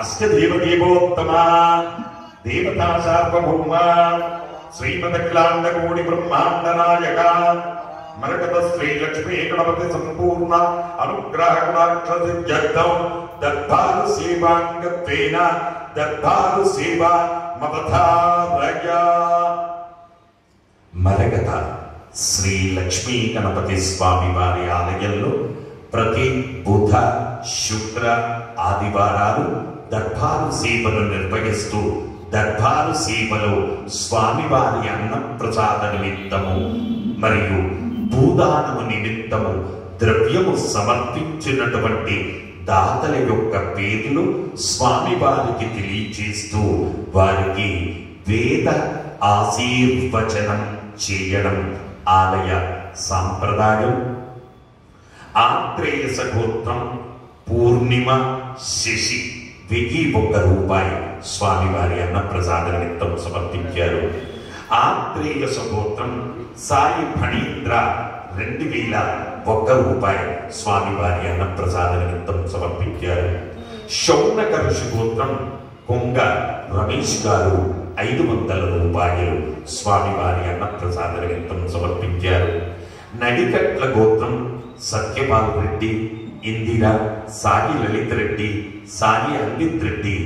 అస్య దేవదేవోత్తమా దేవతా సార్వభౌమ శ్రీమదఖిలాండకోటి బ్రహ్మాండ నాయక మరకత శ్రీ లక్ష్మీ గణపతి సంపూర్ణ అనుగ్రహ గుణాక్షరం దర్బారు సేవాంగత్వేన దర్బారు సేవా మమతారయ. మరకత శ్రీ లక్ష్మీ గణపతి స్వామి వారి ఆలయంలో ప్రతి బుధ శుక్ర ఆదివారాలు దర్బారు సేవలు నిర్వహిస్తూ దర్బారు సేవలో స్వామివారి అన్న ప్రసాద నిమిత్తము మరియు భూదానము నిమిత్తము ద్రవ్యము సమర్పించినటువంటి దాతల యొక్క పేర్లు స్వామివారికి తెలియజేస్తూ వారికి వేద ఆశీర్వచనం చేయడం ఆలయ సాంప్రదాయం. ఆత్రేయస గోత్రం పూర్ణిమ శశి 1001 రూపాయి స్వామివారి అన్న ప్రసాద నిమిత్తం సమర్పించారు. ఆత్రేయస గోత్రం సాయి ఫణీంద్ర 2001 రూపాయి స్వామివారి అన్న ప్రసాద నిమిత్తం సమర్పించారు. శౌనకర్షి గోత్రం కొంగ రమేష్ గారు 500 రూపాయలు స్వామివారి అన్న ప్రసాద నిమిత్తం సమర్పించారు. నడికట్ల గోత్రం సత్యపాల్ రెడ్డి, ఇందిరా, సాయి లలిత రెడ్డి, సాయి అంకిత్ రెడ్డి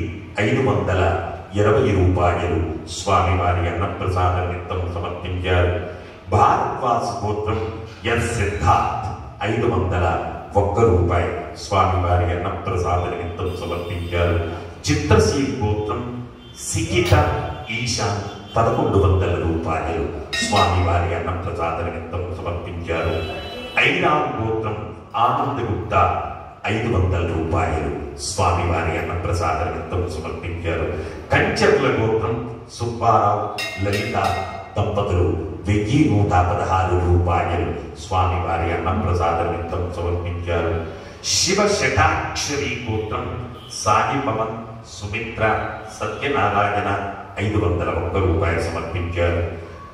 520 రూపాయలు స్వామివారి అన్న ప్రసాద నిమిత్తం సమర్పించారు. భారద్వాస్ గోత్రం ఎస్ సిద్ధార్థ్ 501 రూపాయి స్వామివారి అన్న ప్రసాద నిమిత్తం సమర్పించారు. చిత్రశీల్ గోత్రం సికిత ఈశాన్ 1100 రూపాయలు స్వామివారి అన్న ప్రసాద నిమిత్తం సమర్పించారు. ఐరామ్ గోత్రం ఆనంద్ గుప్తా 500 రూపాయలు స్వామివారి అన్న ప్రసాద నిమిత్తం సమర్పించారు. కంచర్ల గోత్రం సుబ్బారావు లలిత దంపతులు 1116 రూపాయలు స్వామివారి అన్న ప్రసాద నిమిత్తం సమర్పించారు. శివ శతాక్షరి గోత్రం సాయి పవన్ సుమిత్ర సత్యనారాయణ 501 రూపాయలు సమర్పించారు.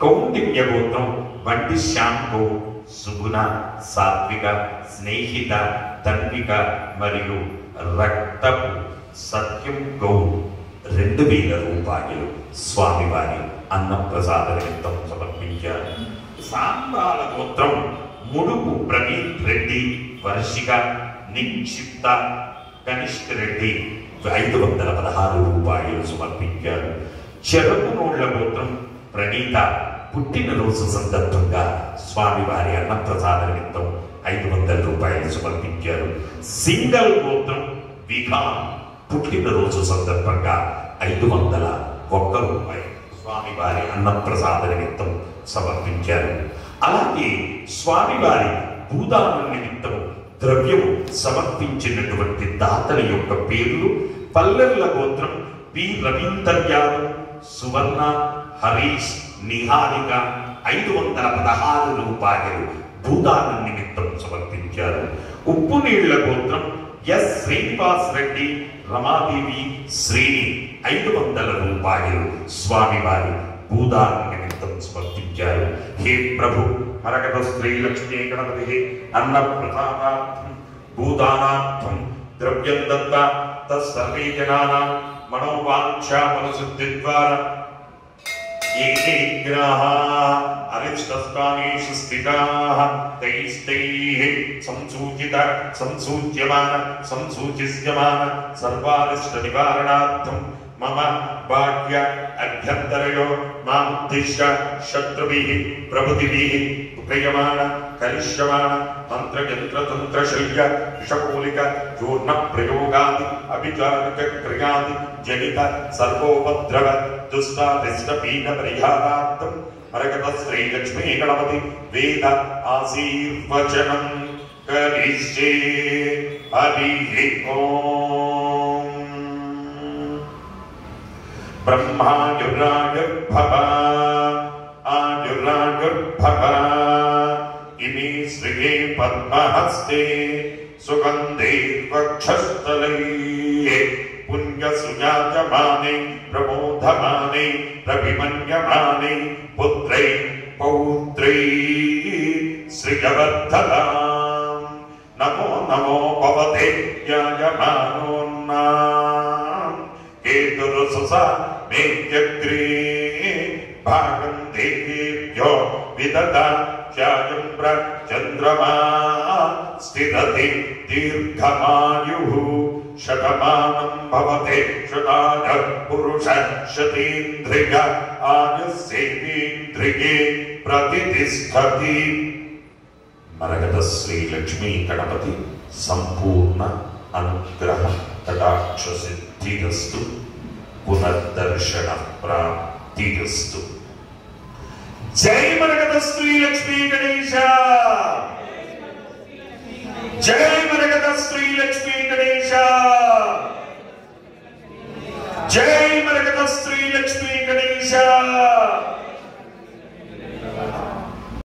కౌండిన్య గోత్రం బండి శ్యామ్ గౌడ్, సుగుణ, సాత్విక, స్నేహిత, తన్విక మరియు రక్తపు సత్యం గౌడ్ 2000 రూపాయలు స్వామివారి అన్న ప్రసాద నిమిత్తం సమర్పించారు. సాంబ్రాల గోత్రం ముడుపు ప్రణీత్ రెడ్డి, వర్షిక, నిక్షిప్త, కనిష్క రెడ్డి 516 రూపాయలు సమర్పించారు. చెరకునోళ్ల గోత్రం ప్రణీత పుట్టినరోజు సందర్భంగా స్వామివారి అన్న ప్రసాద నిమిత్తం 500 రూపాయలు సమర్పించారు. సింగల్ గోత్రం విఘాన్ పుట్టినరోజు సందర్భంగా 501 రూపాయలు స్వామివారి అన్న ప్రసాద నిమిత్తం సమర్పించారు. అలాగే స్వామివారి భూదాన నిమిత్తం ద్రవ్యము సమర్పించినటువంటి దాతల యొక్క పేర్లు: పల్లెర్ల గోత్రం పి రవీందర్ యాదవ్, సువర్ణ, హరీష్, నిహారిక 516 రూపాయలు భూదాన నిమిత్తం సమర్పించారు. ఉప్పు నీళ్ల గోత్రం ఎస్ శ్రీనివాస్ రెడ్డి, రమాదేవి, శ్రీని 500 రూపాయలు స్వామివారి భూదాన నిమిత్తం సమర్పించారు. హే ప్రభు, మరకత శ్రీ లక్ష్మీ గణపతి అన్న ప్రసాదార్థం భూదానార్థం ద్రవ్యం దత్త తస్సర్వే జనానాం మనోవాంఛా మనసిద్ధి ద్వారా ये ग्रहाः अरिष्टस्थानेषु स्थिताः तैस्तैः संसूच्यमान सर्वारिष्टनिवारणार्थं मम भाग्य अभ्यन्तरयो मामुद्दिश्य शत्रुभिः प्रभृतिभिः क्रियमाण करिष्यमाण मंत्रयंत्रतंत्रशल्य विषमूलिक चूर्ण प्रयोगादि अभिचारिक क्रियादि जनित सर्वोपद्रव दुष्टादिष्ट पीन परिहारार्थं मरकत श्री लक्ष्मी गणपति वेद आशीर्वचनं करिष्ये. हरि ओम. ब्रह्मायुरायुर्भव आयुरायुर्भव इमे श्रिये पद्महस्ते सुगंधे वक्षस्थले पुण्यसुजायमाने प्रमोदमाने प्रभिमन्यमाने पुत्रै पौत्रै श्रियवर्धनां नमो नमो भवते ज्ञायमानो यग्रे भागं देवेभ्यो विददात्यायं चन्द्रमा स्थिरति दीर्घमायुः शतमानं भवते शताय पुरुषः शतेन्द्रिय आयुस्सेवेन्द्रिये प्रतिष्ठति। मरकत श्री लक्ष्मी गणपति संपूर्ण अनुग्रह कटाक्ष सिद्धिरस्तु पुनर्दर्शन प्राप्तिरस्तु। जय मरकत श्री लक्ष्मी गणेश, जय मरकत श्री लक्ष्मी गणेश, जय मरकत श्री लक्ष्मी गणेश।